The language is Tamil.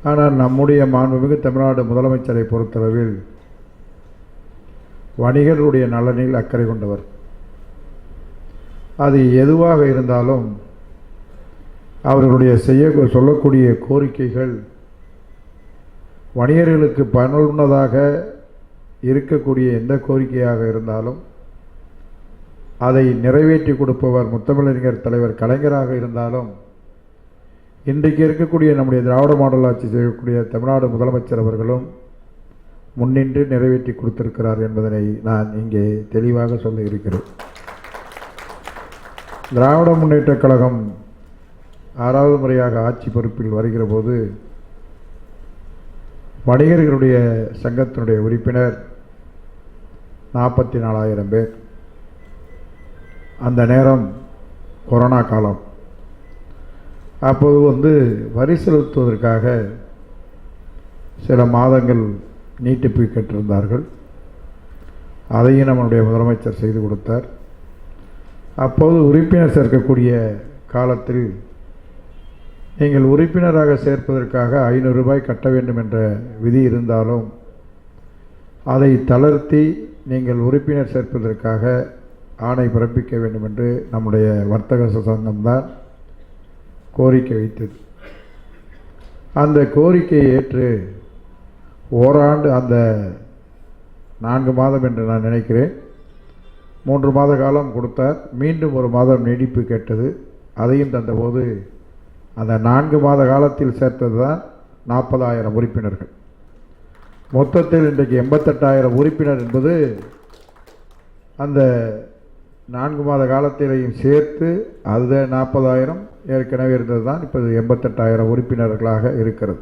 ஆனால் நம்முடைய மாண்புமிகு தமிழ்நாடு முதலமைச்சரை பொறுத்தளவில் வணிகர்களுடைய நலனில் அக்கறை கொண்டவர். அது எதுவாக இருந்தாலும் அவர்களுடைய சொல்லக்கூடிய கோரிக்கைகள் வணிகர்களுக்கு பயனுள்ளதாக இருக்கக்கூடிய எந்த கோரிக்கையாக இருந்தாலும் அதை நிறைவேற்றி கொடுப்பவர் முத்தமிழறிஞர் தலைவர் கலைஞராக இருந்தாலும் இன்றைக்கு இருக்கக்கூடிய நம்முடைய திராவிட மாடல் ஆட்சி செய்யக்கூடிய தமிழ்நாடு முதலமைச்சர் அவர்களும் முன்னின்று நிறைவேற்றி கொடுத்திருக்கிறார் என்பதனை நான் இங்கே தெளிவாக சொல்ல இருக்கிறேன். திராவிட முன்னேற்றக் கழகம் 6வது முறையாக ஆட்சி பொறுப்பில் வருகிற போது வணிகர்களுடைய சங்கத்தினுடைய உறுப்பினர் 44,000 பேர். அந்த நேரம் கொரோனா காலம். அப்போது வரி செலுத்துவதற்காக சில மாதங்கள் நீட்டிப்பு கேட்டிருந்தார்கள். அதையும் நம்முடைய முதலமைச்சர் செய்து கொடுத்தார். அப்போது உறுப்பினர் சேர்க்கக்கூடிய காலத்தில் நீங்கள் உறுப்பினராக சேர்ப்பதற்காக 500 ரூபாய் கட்ட வேண்டும் என்ற விதி இருந்தாலும் அதை தளர்த்தி நீங்கள் உறுப்பினர் சேர்ப்பதற்காக ஆணை பிறப்பிக்க வேண்டும் என்று நம்முடைய வர்த்தக சங்கம்தான் கோரிக்கை வைத்தது. அந்த கோரிக்கையை ஏற்று ஓராண்டு, அந்த 4 மாதம் என்று நான் நினைக்கிறேன், 3 மாத காலம் கொடுத்தார். மீண்டும் 1 மாதம் நீடிப்பு கேட்டது. அதையும் தந்தபோது அந்த 4 மாத காலத்தில் சேர்த்தது தான் 40,000 உறுப்பினர்கள். மொத்தத்தில் இன்றைக்கு 88,000 உறுப்பினர் என்பது அந்த 4 மாத காலத்திலையும் சேர்த்து அது 40,000 ஏற்கனவே இருந்தது தான். இப்போது 88,000 உறுப்பினர்களாக இருக்கிறது.